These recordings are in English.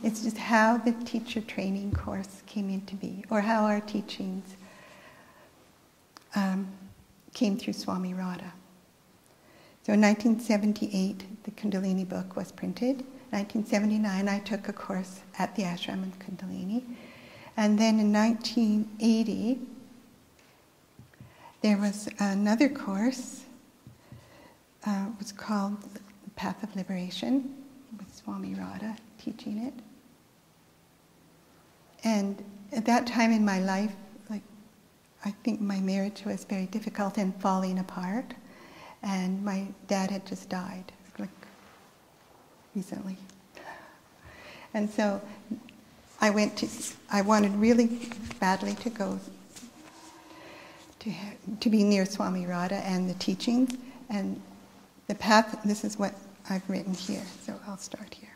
It's just how the teacher training course came into be, or how our teachings came through Swami Radha. So in 1978, the Kundalini book was printed. 1979, I took a course at the Ashram in Kundalini. And then in 1980, there was another course. It was called The Path of Liberation, with Swami Radha teaching it. And at that time in my life, I think my marriage was very difficult and falling apart. And my dad had just died, recently. And so I wanted really badly to go to be near Swami Radha and the teachings. And the path, this is what I've written here, so I'll start here.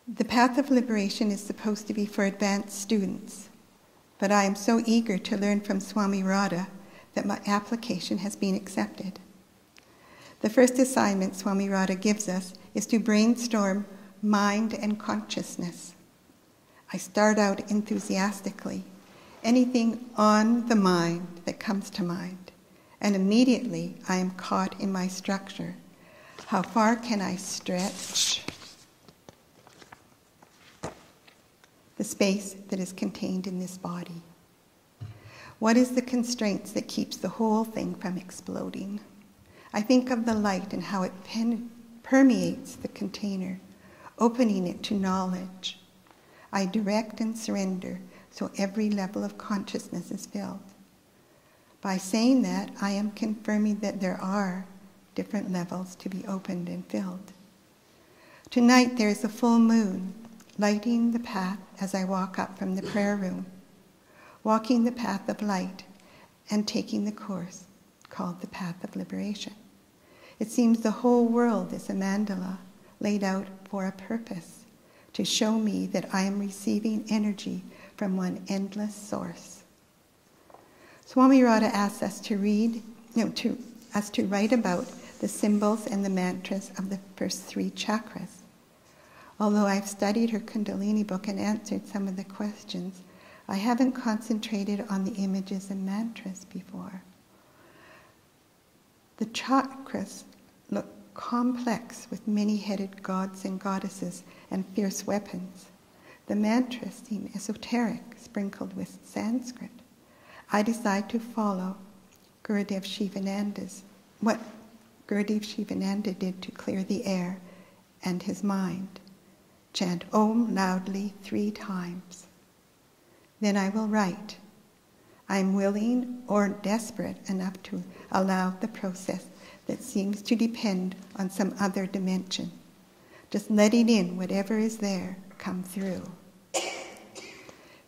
The path of liberation is supposed to be for advanced students, but I am so eager to learn from Swami Radha that my application has been accepted. The first assignment Swami Radha gives us is to brainstorm mind and consciousness. I start out enthusiastically, anything on the mind that comes to mind, and immediately I am caught in my structure. How far can I stretch the space that is contained in this body? What is the constraints that keeps the whole thing from exploding? I think of the light and how it permeates the container, opening it to knowledge. I direct and surrender so every level of consciousness is filled. By saying that, I am confirming that there are different levels to be opened and filled. Tonight there is a full moon, lighting the path as I walk up from the prayer room, walking the path of light and taking the course called the Path of Liberation. It seems the whole world is a mandala laid out for a purpose, to show me that I am receiving energy from one endless source. Swami Radha asks us to write about the symbols and the mantras of the first 3 chakras. Although I've studied her Kundalini book and answered some of the questions, I haven't concentrated on the images and mantras before. The chakras look complex with many-headed gods and goddesses and fierce weapons. The mantras seem esoteric, sprinkled with Sanskrit. I decide to follow what Gurudev Shivananda did to clear the air and his mind. Chant Om loudly 3 times. Then I will write. I am willing or desperate enough to allow the process that seems to depend on some other dimension. Just letting in whatever is there come through.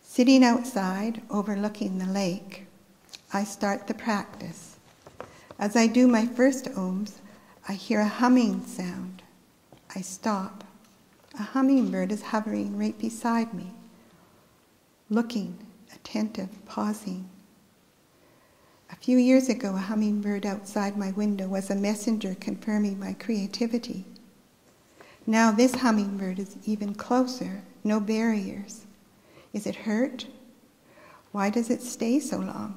Sitting outside, overlooking the lake, I start the practice. As I do my first Oms, I hear a humming sound. I stop. A hummingbird is hovering right beside me, looking, attentive, pausing. A few years ago, a hummingbird outside my window was a messenger confirming my creativity. Now this hummingbird is even closer, no barriers. Is it hurt? Why does it stay so long?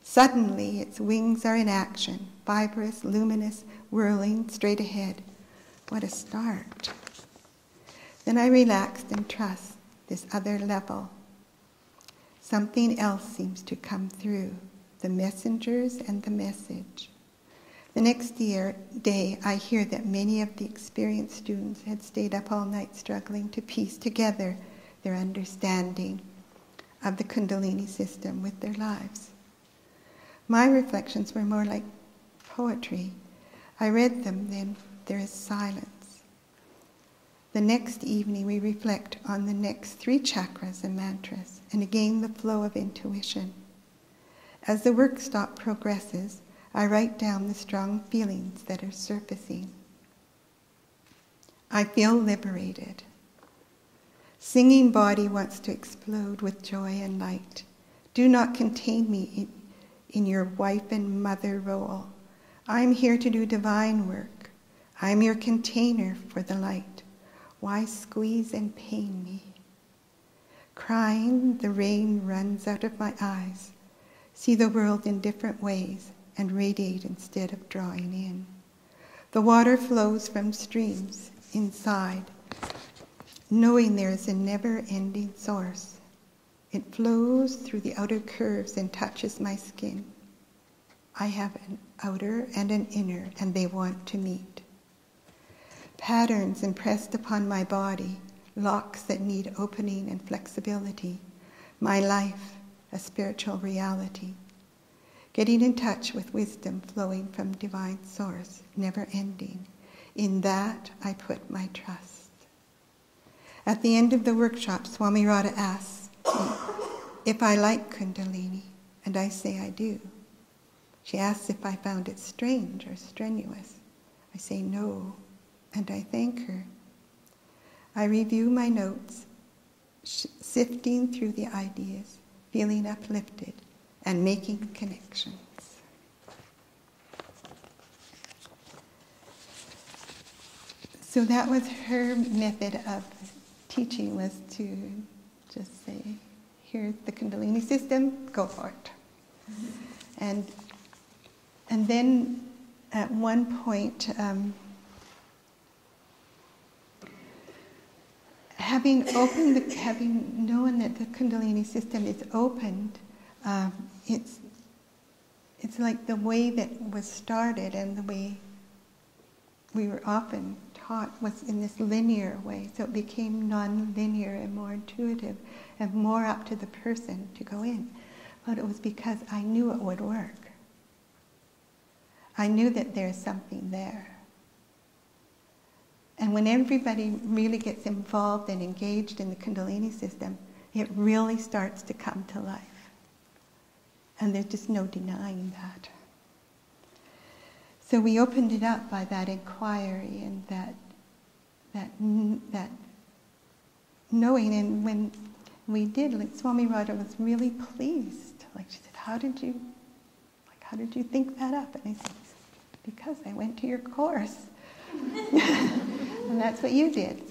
Suddenly, its wings are in action, fibrous, luminous, whirling straight ahead. What a start. Then I relaxed and trust this other level. Something else seems to come through, the messengers and the message. The next day, I hear that many of the experienced students had stayed up all night struggling to piece together their understanding of the Kundalini system with their lives. My reflections were more like poetry. I read them, then there is silence. The next evening, we reflect on the next 3 chakras and mantras, and again the flow of intuition. As the workshop progresses, I write down the strong feelings that are surfacing. I feel liberated. Singing body wants to explode with joy and light. Do not contain me in your wife and mother role. I am here to do divine work. I am your container for the light. Why squeeze and pain me? Crying, the rain runs out of my eyes. See the world in different ways and radiate instead of drawing in. The water flows from streams inside, knowing there is a never-ending source. It flows through the outer curves and touches my skin. I have an outer and an inner, and they want to meet. Patterns impressed upon my body, locks that need opening and flexibility. My life, a spiritual reality. Getting in touch with wisdom flowing from divine source, never ending. In that I put my trust. At the end of the workshop, Swami Radha asks me if I like Kundalini, and I say I do. She asks if I found it strange or strenuous. I say no, and I thank her. I review my notes, sifting through the ideas, feeling uplifted, and making connections. So that was her method of teaching, was to just say, here's the Kundalini system, go for it. And then at one point, having known that the Kundalini system is opened, it's like the way that was started and the way we were often taught was in this linear way. So it became non-linear and more intuitive and more up to the person to go in. But it was because I knew it would work. I knew that there's something there. And when everybody really gets involved and engaged in the Kundalini system, it really starts to come to life. And there's just no denying that. So we opened it up by that inquiry and that knowing. And when we did, like Swami Radha was really pleased. Like she said, how did you think that up? And I said, because I went to your course. And that's what you did.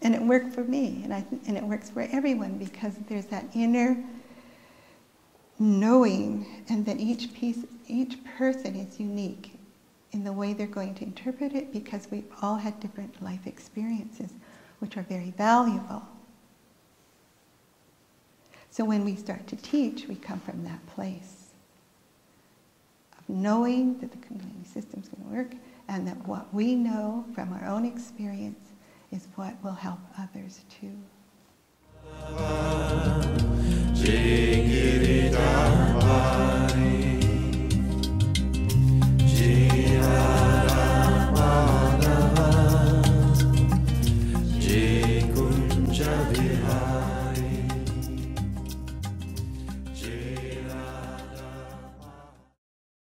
And it worked for me, and it works for everyone, because there's that inner knowing, and that each person is unique in the way they're going to interpret it, because we've all had different life experiences, which are very valuable. So when we start to teach, we come from that place of knowing that the Kundalini system's going to work, and that what we know from our own experience is what will help others too.